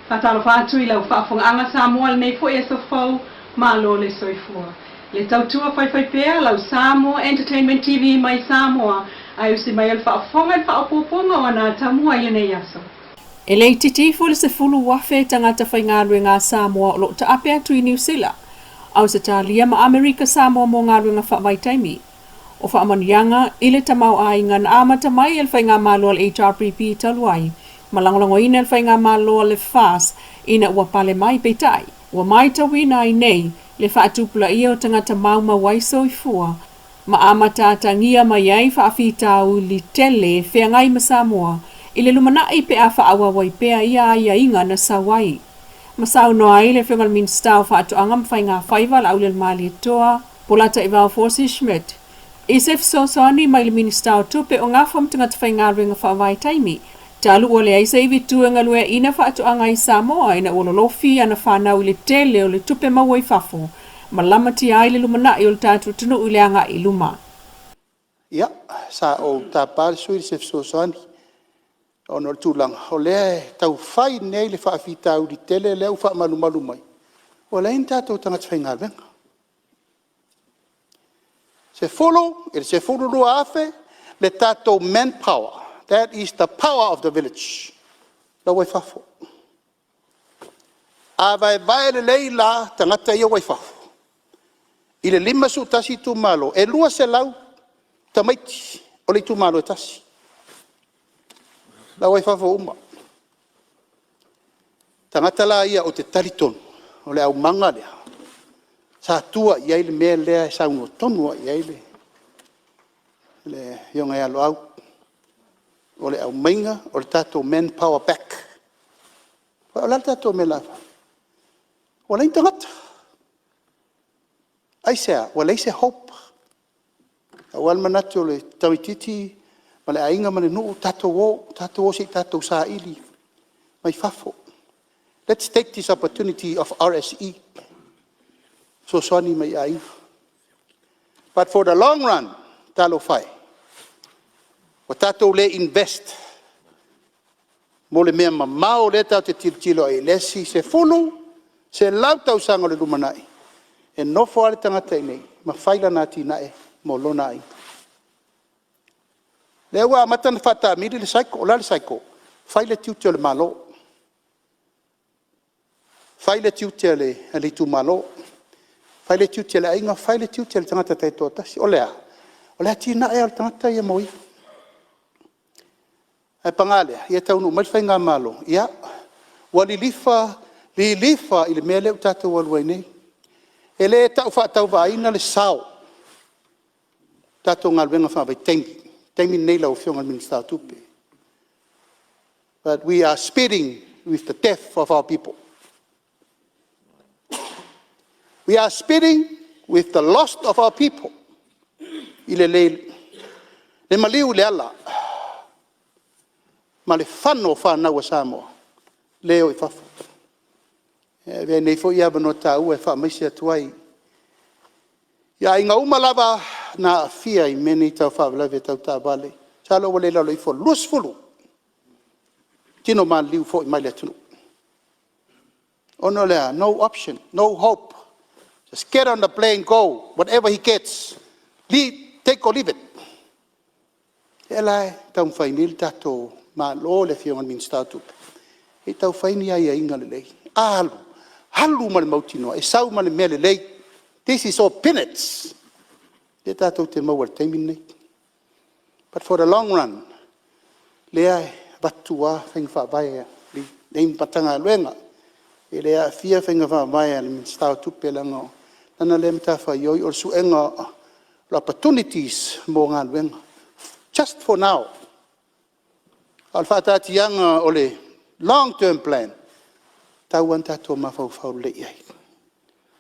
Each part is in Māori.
Fatalo fatu ila whaafonga Samoa nei fo e so fau malo le soifua. Le tautua fai pea lau Samoa Entertainment TV mai Samoa ai usi mai al whaafonga whaapoponga wana tamua i nei aso. E lei titifu le se fulu wafe tangata whai ngārue ngā Samoa o lo ta ape atu i New Zealand. Au se talia ma Amerika Samoa mo ngārue ngā whaavai taimi. O whaamanianga ile tamau ai ngan amata mai el whai ngā malo al HRPP taluai. Malangolongo ina el whai ngā malo le fas ina ua pale mai peitai. Ua mai tawina ai nei le whaatupula ia o tangata mauma waiso i fua. Ma amata tangia mai ai whaafitau li tele whengai ma Samoa. Ile lumana i pe a whaawa wai pea ia ia inga na sawai. Masau no ai le whengal min stau whaatu angam whai ngā whaiwal au le mali toa. Polata i wau Forsi Schmidt. Isef soani mai le min stau tupe o ngā wham tangata whai ngā ruenga whaavai taimi. Talu o le aisa iwi tuenga lue ina whaatu anga i Samoa ina ololofi ana whanau i le tele o le tupe maua i whafo. Malamati ai le lumana i o le tātu tunu i le anga i luma. Ia, sa o tā pāri sui Isef soani. Ono le tūlanga, o lea tau whai nei le whaafitau di tele leo wha malu mai. O lea in tātou tangata whai ngā venga. Se folo, se folo rua afe, le tātou manpower. That is the power of the village. La wai whafo. A vai le leila tangata ia wai whafo. I le lima su tasi tu malo, e lua se lau tamaiti o le tu malo e tasi. La wai whafo uma. Tangata la ia o te talitonu, o le au manga lea. Sa tua iai le mea lea sa ungo tonua iai le ionga alo au. O le au mainga, o le tātou manpower back. O le tātou me lawa. O le tangata. Aisea, o le se hope. O almanati o le tawititi, ma le ainga ma le nuu tātou o si tātou sa ili. Mai fafo. Let's take this opportunity of RSE. So soni mai ainga. But for the long run, talo fai. O tātou le invest. Mo le mea mamao le tau te tilo e lesi se fulu, se lau tau sanga le lumanai. E nofo ale tangata i nei, ma whaila nāti nae, mo lona ai. Le ua matana whata amiri le saiko, o la le saiko, whaile tiutia le malo. Whaile tiutia le tu malo. Whaile tiutia le ainga, whaile tiutia le tangata tai tōtasi. O lea ti nae al tangata i moi. E pangale, ia taunu mai whai ngā malo. Ia, wa li lifa i le mea leo tātou waluai nei. E le tau whaatau vaina le sao. Tātou ngā luenga whaavai teimi. Teimi nei lau whionga minister tupe. But we are speeding with the death of our people. We are speeding with the loss of our people. I le maliu le ala. Ma le whano whanau a Samoa. Leo I whafo. Vea nei fo ia wano tā ua e wha maisi atuai. Ia inga umalava na fia I meni tau whawalawe tau tā vale. Talo wale lalo I fo luas fulu. Tino ma liu fo I mai le tunu. Ono lea, no option, no hope. Just get on the plane, go. Whatever he gets. Take or leave it. E lai, tau mwhainil tato ma lo le fionga min statu. E tau whaini ai a inga le lei. Halu ma le mautinoa. E sau ma le mea le lei. This is all peanuts. E tato te mau al teimin nei. But for the long run, lea vatua whainga whaavaya. Nei patanga luenga. E lea fia whainga whaavaya le min statu pelanga. Nana le mta whaioi or suenga opportunities mo ngā luenga. Just for now. Al whaatatianga o le long-term plan. Tauan tātou mawhau le iai.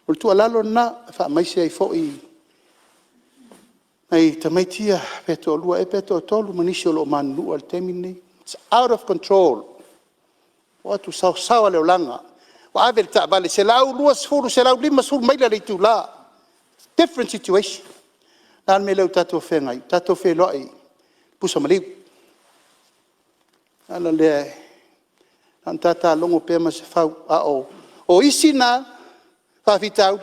O le tua lalo na wha maise ai fo I ai tamaitia peto lua e peto tolu manisi o lo manu al temini. It's out of control. O tu sawa leo langa. O avel ta vale se lau lua sfuru se lau lima sfuru maila le tu la. Different situation. Nān me leo tātou whengai. Tātou wheloi. Pusa maliu. Ala lea. An tata longo pe ma se fau a o isi na fa fitau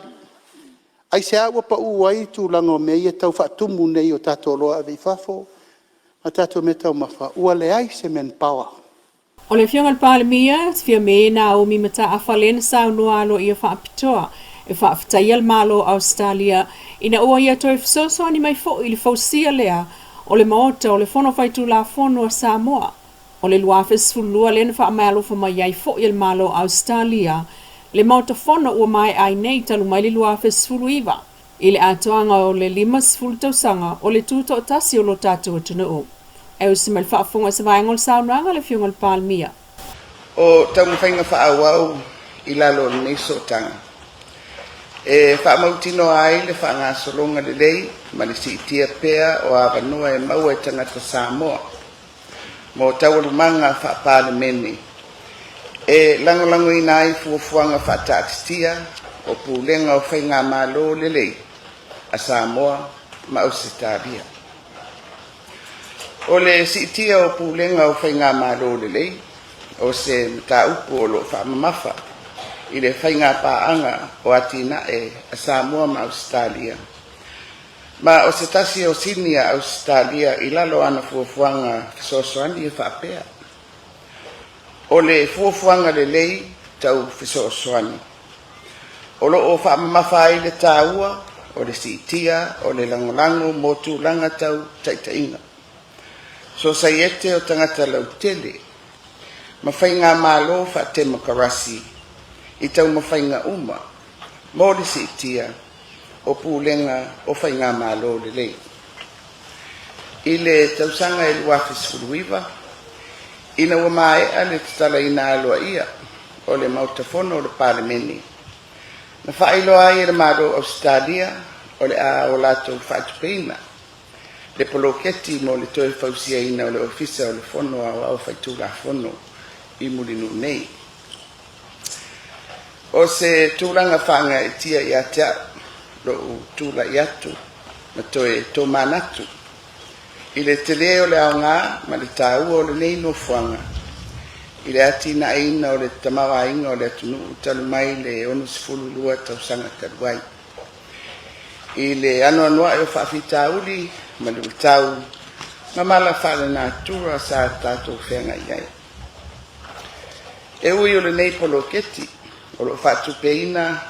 ai se awa pa uai tu lango me ia tau fa tumu nei o tato loa vi fafo a tato me tau mafa ua le ai se men power. O le fionga palemia, fia me na o mi mata afalen sa noa alo ia fa apitoa e fa aftaia malo Australia ina ua ia toi fisoso ani mai fo ili fausia lea o le maota o le fono faitu la fono a Samoa. O le luafes fulua le fa malo fa mai ai fo il malo Australia le maota fono ua mai ai nei talu mai le luafes fuluiva. Ile atoanga o le limas fultausanga o le tuto tasi o lo tatu atunu. E o simel whaafunga sa vaingol saunanga le fiungol palmia. O tau mwhainga whaawau i lalo nei sotanga. E whaamautino ai le whaanga solonga le lei, ma le si itia pea o awanua e maua e tangata Samoa. Mo tau alumanga whaapale mene. E lango ina ai fuafuanga whaatakstia o pulenga o whainga malo le lei a Samoa ma Australia. O le sitia o pulenga o whainga malo le lei, o se mta upo o lo whaamamafa, i le whainga paanga o atina e a Samoa ma Australia. Ma o se tasi o sinia Australia i lalo ana fuafuanga fisosoani e whaapea. O le fuafuanga le lei tau fisosoani. O lo o whaamamafa i le tāua, o le sitia, o le langolango, motu langa tau taitainga. So saiete o tangata lautele, mawhainga malo wha te makarasi, i tau mawhainga uma, mōre si itia, o pūlenga o whainga malo le lei. I le tausanga e luafis furuiva, ina ua mai ale tatala ina aloa ia, o le mautafono o le palemeni. Na whaailoa ai e le malo Australia, o le a o lato whaatupeina, le poloketi mo le toe fausia ina o le ofisa o le fono au faitula fono i mulinu nei. O se tūlanga whanga e tia i atea lo tūla i atu ma toe tō manatu. I le tele o le ao ngā ma le tāua o le nei no whanga. I le ati na ina o le tamawa inga o le atunu utalu mai le ono sifulu lua tausanga taruai. I le ano anua e o whaafita uli ma le tau ma mala whale nā tura sa tātou whenga iai. E ui o le nei poloketi, o lo whaatupeina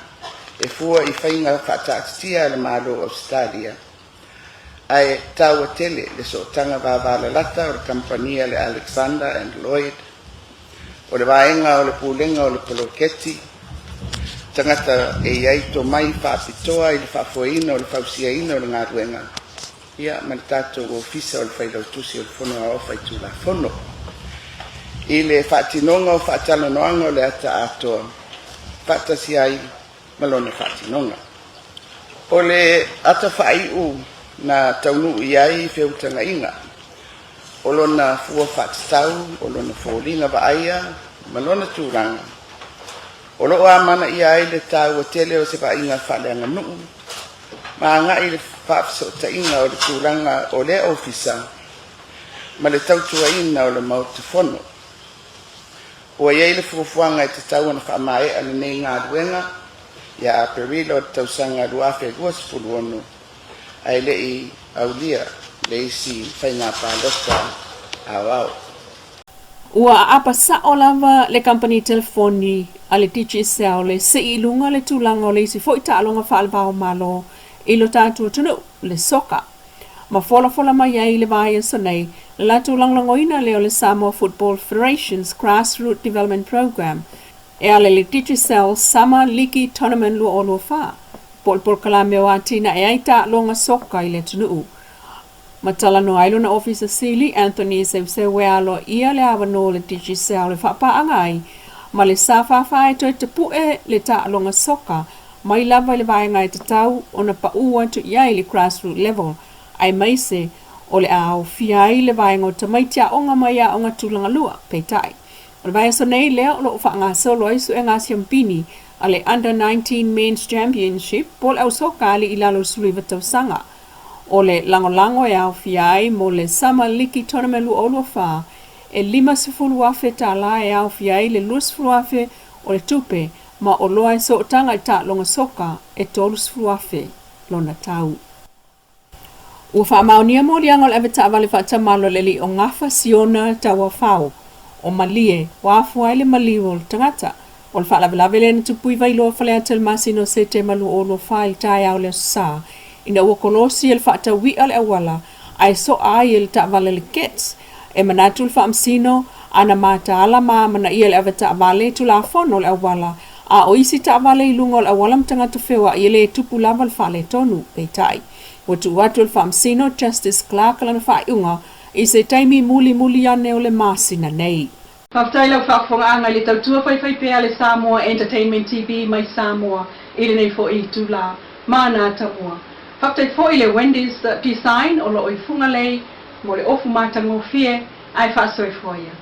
e fua i whainga whaatatia le malo Australia. Ai tau a tele le so tanga wawala lata o le kampania le Alexander and Lloyd, o le waenga o le pulenga o le poloketi, tangata e iai to mai whaapitoa i le whaafuaina o le whausiaina o le ngaruenga. Ia man tātou o fisa o le whailautusi o le fono a ofa i tūla fono. I le whaatinonga o whaatalanoanga o le ata atoa. Whaatasi ai malone whaatinonga. O le ata whaiu na taunu i ai whiautanga inga. O lona fua whaatatau, o lona fōlinga wa aia, malona tūranga. O loo amana i ai le tāua tele o se whainga whaleanga nuu. Ma nga i le whaafisa o ta inga o le tūranga o le ofisa, ma le tautua ina o le mautafono. O iei le fuafuanga i te tau ana whaamae ane nei ngā ruenga, ia a perila o te tausanga ruafe guas fuluonu, ai le i aulia, le isi whainga pālota au au. Ua apa sa o lava le company telefoni a le tichi sao le se ilunga le tūlanga o le isi fo i tālonga whaalvao malo i lo tātua tunu le soka. Ma fola mai ai le vai so nei le latu langlangoina leo le Samoa Football Federation's Grassroots Development Program e ale le tichi sao Summer League Tournament lua o lua wha. Pol kalame o atina e ai tālonga soka i le tunu. Matala no ailo na officer Sili Anthony se wealo ia le awano le tichi sao le whapaanga ai ma le sa whawhai toi te pue le tālonga soka mai lava le vai ngai te tau o na pa ua tu iai le grassroots level ai mai se o le au fiai le vai ngō ta mai tia onga mai a onga tūlanga lua peitai. O le vai so nei leo lo whaanga solo isu e ngā siampini a le Under 19 Men's Championship pol au soka li ilalo suliva tau sanga. O le langolango e au fiai mo le Summer League Tournament lua o lua wha e 5 afe tala e au fiai le 2 afe o le tupe ma o loa e so tanga i ta longa soka e 3 afe lona tau. Ua whaamaunia mo lianga o le aweta awale whaatamalo le li o ngafa siona tawa whao o malie wa afua ele maliwo tangata o le whaalawelawe le na tupui vailoa whalea telmasino se te malu o lo whail tai au le sa ina ua kolosi el whaatawi ale awala ai so ai el ta awale le kets e manatu le whaamsino ana mata ala mana ia le aweta awale tu la fono le awala a o isi ta awale ilunga o le awala mtangata whewa i ele tupu lava le whaale tonu peitai. Watu watu le whaamsino Justice Clark lana whaaiunga i se taimi muli ane o le masina nei. Whaftai lau whaafonga le tautua whaiwhai pēa le Samoa Entertainment TV mai Samoa ili nei fo i tula mana tamua. Whaftai fo i le Wendy's design o lo i funga lei mo le ofu matango fie ai whaasoi foia.